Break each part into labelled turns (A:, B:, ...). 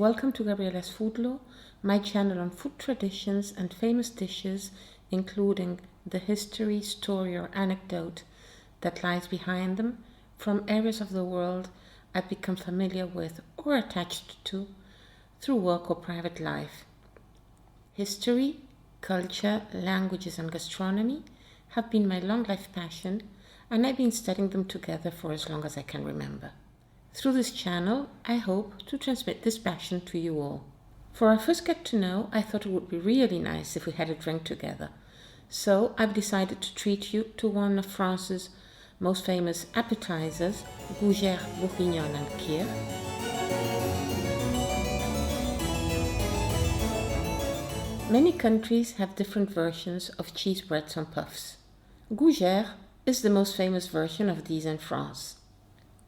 A: Welcome to Gabriela's Food Law, my channel on food traditions and famous dishes, including the history, story or anecdote that lies behind them from areas of the world I've become familiar with or attached to through work or private life. History, culture, languages and gastronomy have been my long life passion, and I've been studying them together for as long as I can remember. Through this channel, I hope to transmit this passion to you all. For our first get to know, I thought it would be really nice if we had a drink together. So I've decided to treat you to one of France's most famous appetizers, gougère, bourguignon and Kir. Many countries have different versions of cheese breads on puffs. Gougère is the most famous version of these in France.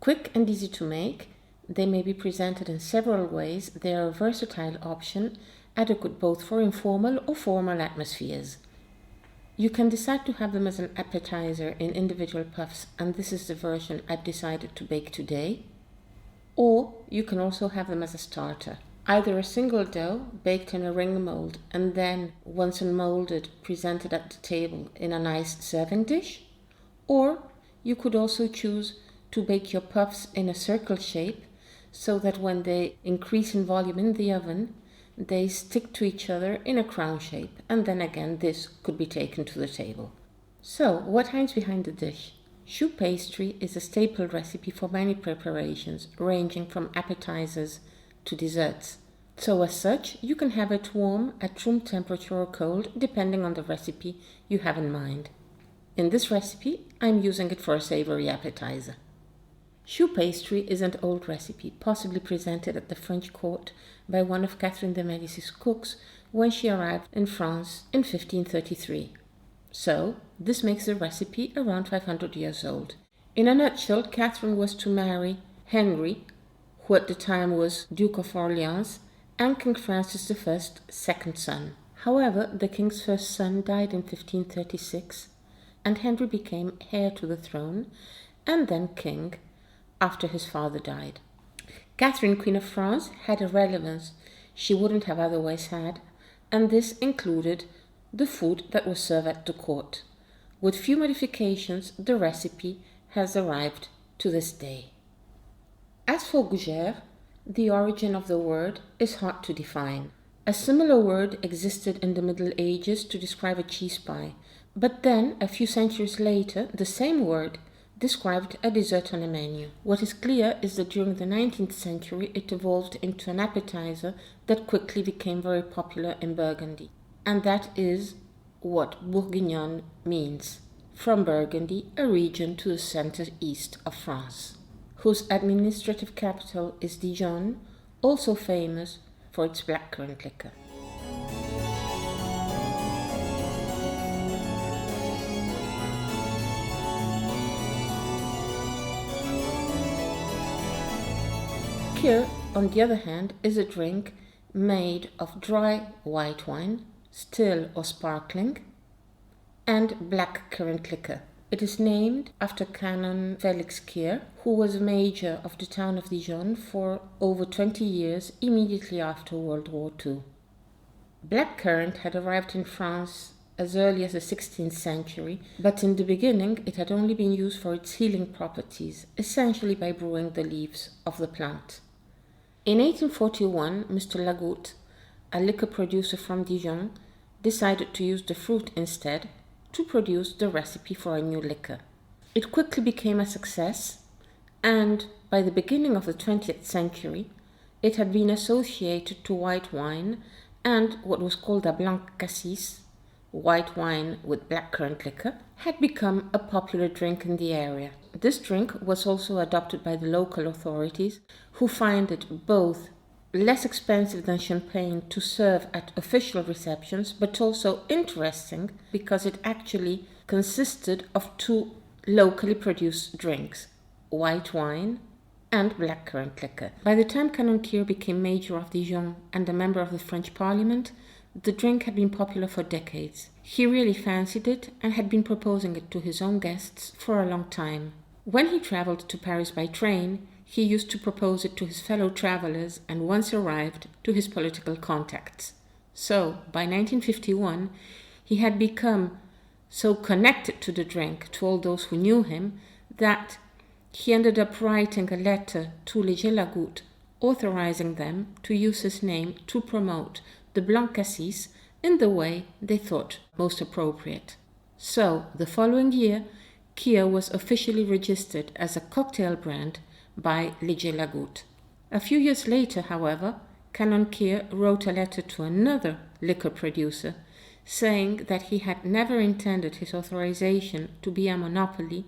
A: Quick and easy to make, they may be presented in several ways. They are a versatile option, adequate both for informal or formal atmospheres. You can decide to have them as an appetizer in individual puffs, and this is the version I've decided to bake today. Or you can also have them as a starter. Either a single dough baked in a ring mold and then, once unmolded, presented at the table in a nice serving dish. Or you could also choose to bake your puffs in a circle shape so that when they increase in volume in the oven, they stick to each other in a crown shape, and then again this could be taken to the table. So, what hides behind the dish? Chou pastry is a staple recipe for many preparations, ranging from appetizers to desserts. So as such, you can have it warm at room temperature or cold, depending on the recipe you have in mind. In this recipe, I'm using it for a savory appetizer. Chou pastry is an old recipe, possibly presented at the French court by one of Catherine de Médicis' cooks when she arrived in France in 1533. So, this makes the recipe around 500 years old. In a nutshell, Catherine was to marry Henry, who at the time was Duke of Orleans, and King Francis I's second son. However, the king's first son died in 1536, and Henry became heir to the throne, and then king, after his father died. Catherine, Queen of France, had a relevance she wouldn't have otherwise had, and this included the food that was served at the court. With few modifications, the recipe has arrived to this day. As for gougère, the origin of the word is hard to define. A similar word existed in the Middle Ages to describe a cheese pie, but then, a few centuries later, the same word described a dessert on a menu. What is clear is that during the 19th century it evolved into an appetizer that quickly became very popular in Burgundy. And that is what bourguignon means, from Burgundy, a region to the center-east of France, whose administrative capital is Dijon, also famous for its blackcurrant liquor. Kir, on the other hand, is a drink made of dry white wine, still or sparkling, and blackcurrant liquor. It is named after Canon Felix Kir, who was a major of the town of Dijon for over 20 years immediately after World War II. Blackcurrant had arrived in France as early as the 16th century, but in the beginning it had only been used for its healing properties, essentially by brewing the leaves of the plant. In 1841, Mr. Lagoutte, a liquor producer from Dijon, decided to use the fruit instead to produce the recipe for a new liquor. It quickly became a success, and by the beginning of the 20th century, it had been associated to white wine and what was called a blanc cassis, white wine with blackcurrant liquor, had become a popular drink in the area. This drink was also adopted by the local authorities, who find it both less expensive than champagne to serve at official receptions, but also interesting because it actually consisted of two locally produced drinks, white wine and blackcurrant liquor. By the time Canon Kir became mayor of Dijon and a member of the French Parliament, the drink had been popular for decades. He really fancied it and had been proposing it to his own guests for a long time. When he traveled to Paris by train, he used to propose it to his fellow travelers and once arrived to his political contacts. So, by 1951, he had become so connected to the drink, to all those who knew him, that he ended up writing a letter to les Gouges, authorizing them to use his name to promote the Blanc Cassis in the way they thought most appropriate. So, the following year, Kir was officially registered as a cocktail brand by les Gouges. A few years later, however, Canon Kir wrote a letter to another liquor producer saying that he had never intended his authorization to be a monopoly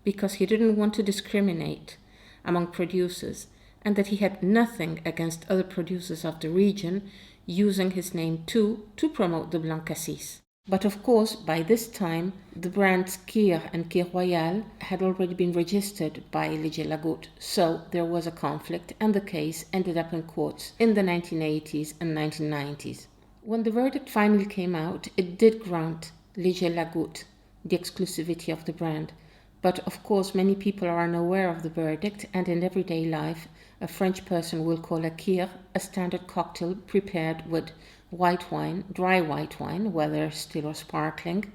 A: because he didn't want to discriminate among producers and that he had nothing against other producers of the region using his name too to promote the Blanc Cassis. But of course, by this time, the brands Kir and Kir Royal had already been registered by les Gouges, so there was a conflict and the case ended up in courts in the 1980s and 1990s. When the verdict finally came out, it did grant les Gouges the exclusivity of the brand. But of course, many people are unaware of the verdict, and in everyday life, a French person will call a Kir a standard cocktail prepared with white wine, dry white wine, whether still or sparkling,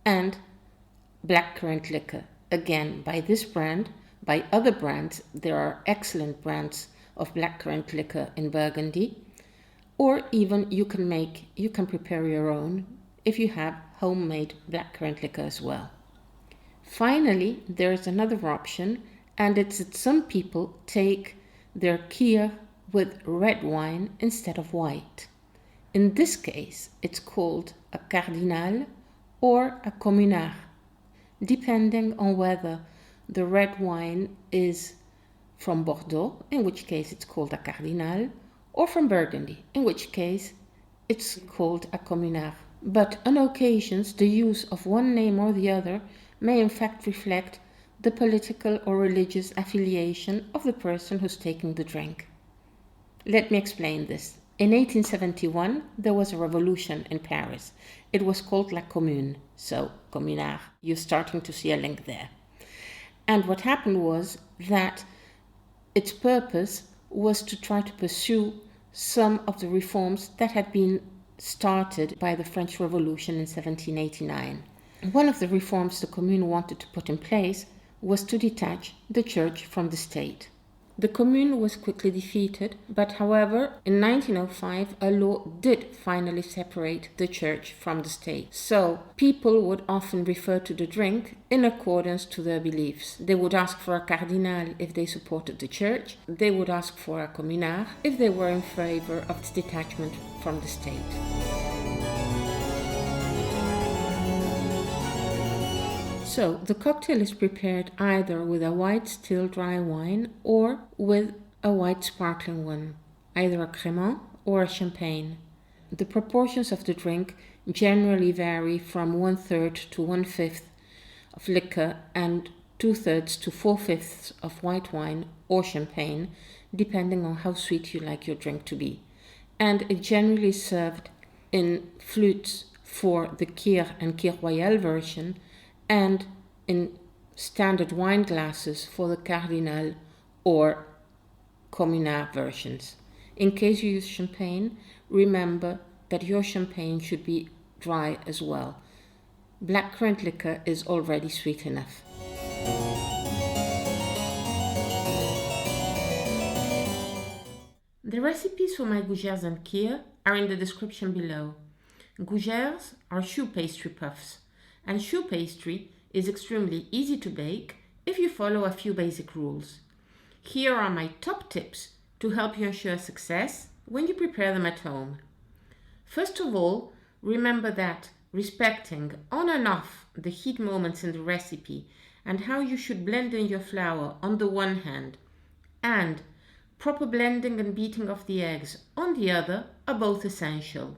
A: and blackcurrant liquor. Again, by this brand, by other brands, there are excellent brands of blackcurrant liquor in Burgundy, or even you can prepare your own if you have homemade blackcurrant liquor as well. Finally, there is another option, and it's that some people take their Kir with red wine instead of white. In this case, it's called a cardinal or a communard, depending on whether the red wine is from Bordeaux, in which case it's called a cardinal, or from Burgundy, in which case it's called a communard. But on occasions, the use of one name or the other may in fact reflect the political or religious affiliation of the person who's taking the drink. Let me explain this. In 1871, there was a revolution in Paris. It was called La Commune, so communard. You're starting to see a link there. And what happened was that its purpose was to try to pursue some of the reforms that had been started by the French Revolution in 1789. One of the reforms the Commune wanted to put in place was to detach the church from the state. The Commune was quickly defeated, but however, in 1905, a law did finally separate the church from the state. So, people would often refer to the drink in accordance to their beliefs. They would ask for a cardinal if they supported the church. They would ask for a communard if they were in favor of its detachment from the state. So, the cocktail is prepared either with a white still dry wine or with a white sparkling one, either a crémant or a champagne. The proportions of the drink generally vary from 1/3 to 1/5 of liquor and 2/3 to 4/5 of white wine or champagne, depending on how sweet you like your drink to be. And it generally is served in flutes for the Kir and Kir Royal version, and in standard wine glasses for the cardinal or communard versions. In case you use champagne, remember that your champagne should be dry as well. Blackcurrant liquor is already sweet enough. The recipes for my gougères and Kir are in the description below. Gougères are choux pastry puffs, and choux pastry is extremely easy to bake if you follow a few basic rules. Here are my top tips to help you ensure success when you prepare them at home. First of all, remember that respecting on and off the heat moments in the recipe and how you should blend in your flour on the one hand, and proper blending and beating of the eggs on the other are both essential.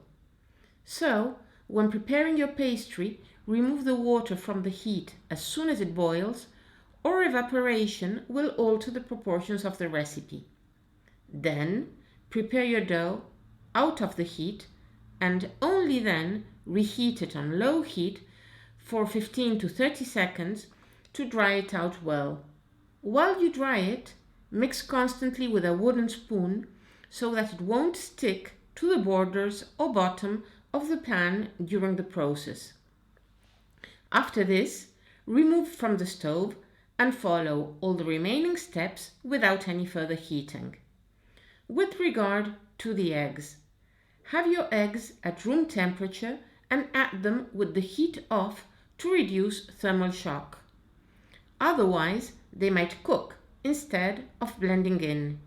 A: So, when preparing your pastry, remove the water from the heat as soon as it boils, or evaporation will alter the proportions of the recipe. Then, prepare your dough out of the heat and only then reheat it on low heat for 15 to 30 seconds to dry it out well. While you dry it, mix constantly with a wooden spoon so that it won't stick to the borders or bottom of the pan during the process. After this, remove from the stove and follow all the remaining steps without any further heating. With regard to the eggs, have your eggs at room temperature and add them with the heat off to reduce thermal shock. Otherwise, they might cook instead of blending in.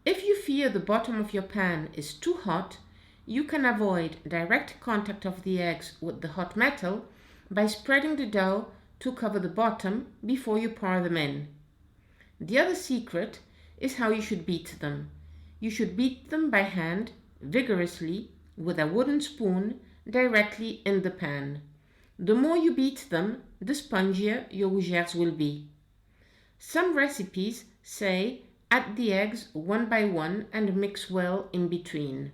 A: If you fear the bottom of your pan is too hot, you can avoid direct contact of the eggs with the hot metal by spreading the dough to cover the bottom before you pour them in. The other secret is how you should beat them. You should beat them by hand, vigorously, with a wooden spoon directly in the pan. The more you beat them, the spongier your gougères will be. Some recipes say add the eggs one by one and mix well in between.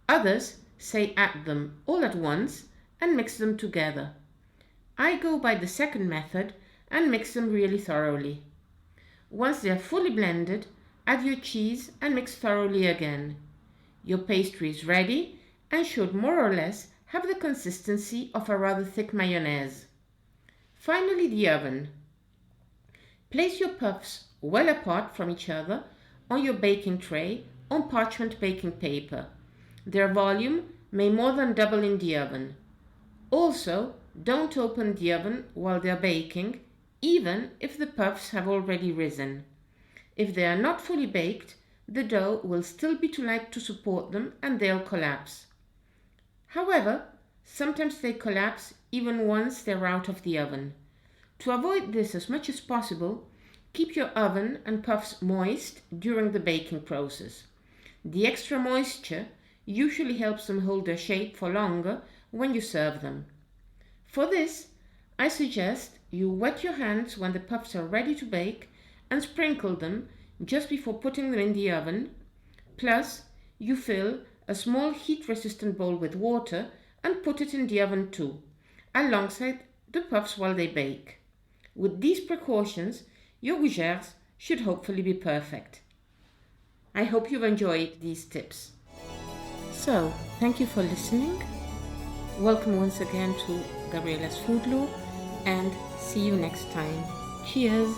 A: Others say add them all at once and mix them together. I go by the second method and mix them really thoroughly. Once they are fully blended, add your cheese and mix thoroughly again. Your pastry is ready and should more or less have the consistency of a rather thick mayonnaise. Finally, the oven. Place your puffs well apart from each other on your baking tray on parchment baking paper. Their volume may more than double in the oven. Also, don't open the oven while they are baking, even if the puffs have already risen. If they are not fully baked, the dough will still be too light to support them and they'll collapse. However, sometimes they collapse even once they're out of the oven. To avoid this as much as possible, keep your oven and puffs moist during the baking process. The extra moisture usually helps them hold their shape for longer when you serve them. For this, I suggest you wet your hands when the puffs are ready to bake and sprinkle them just before putting them in the oven. Plus, you fill a small heat-resistant bowl with water and put it in the oven too, alongside the puffs while they bake. With these precautions, your gougères should hopefully be perfect. I hope you've enjoyed these tips. So, thank you for listening. Welcome once again to Gabriella's Food Law, and see you next time. Cheers!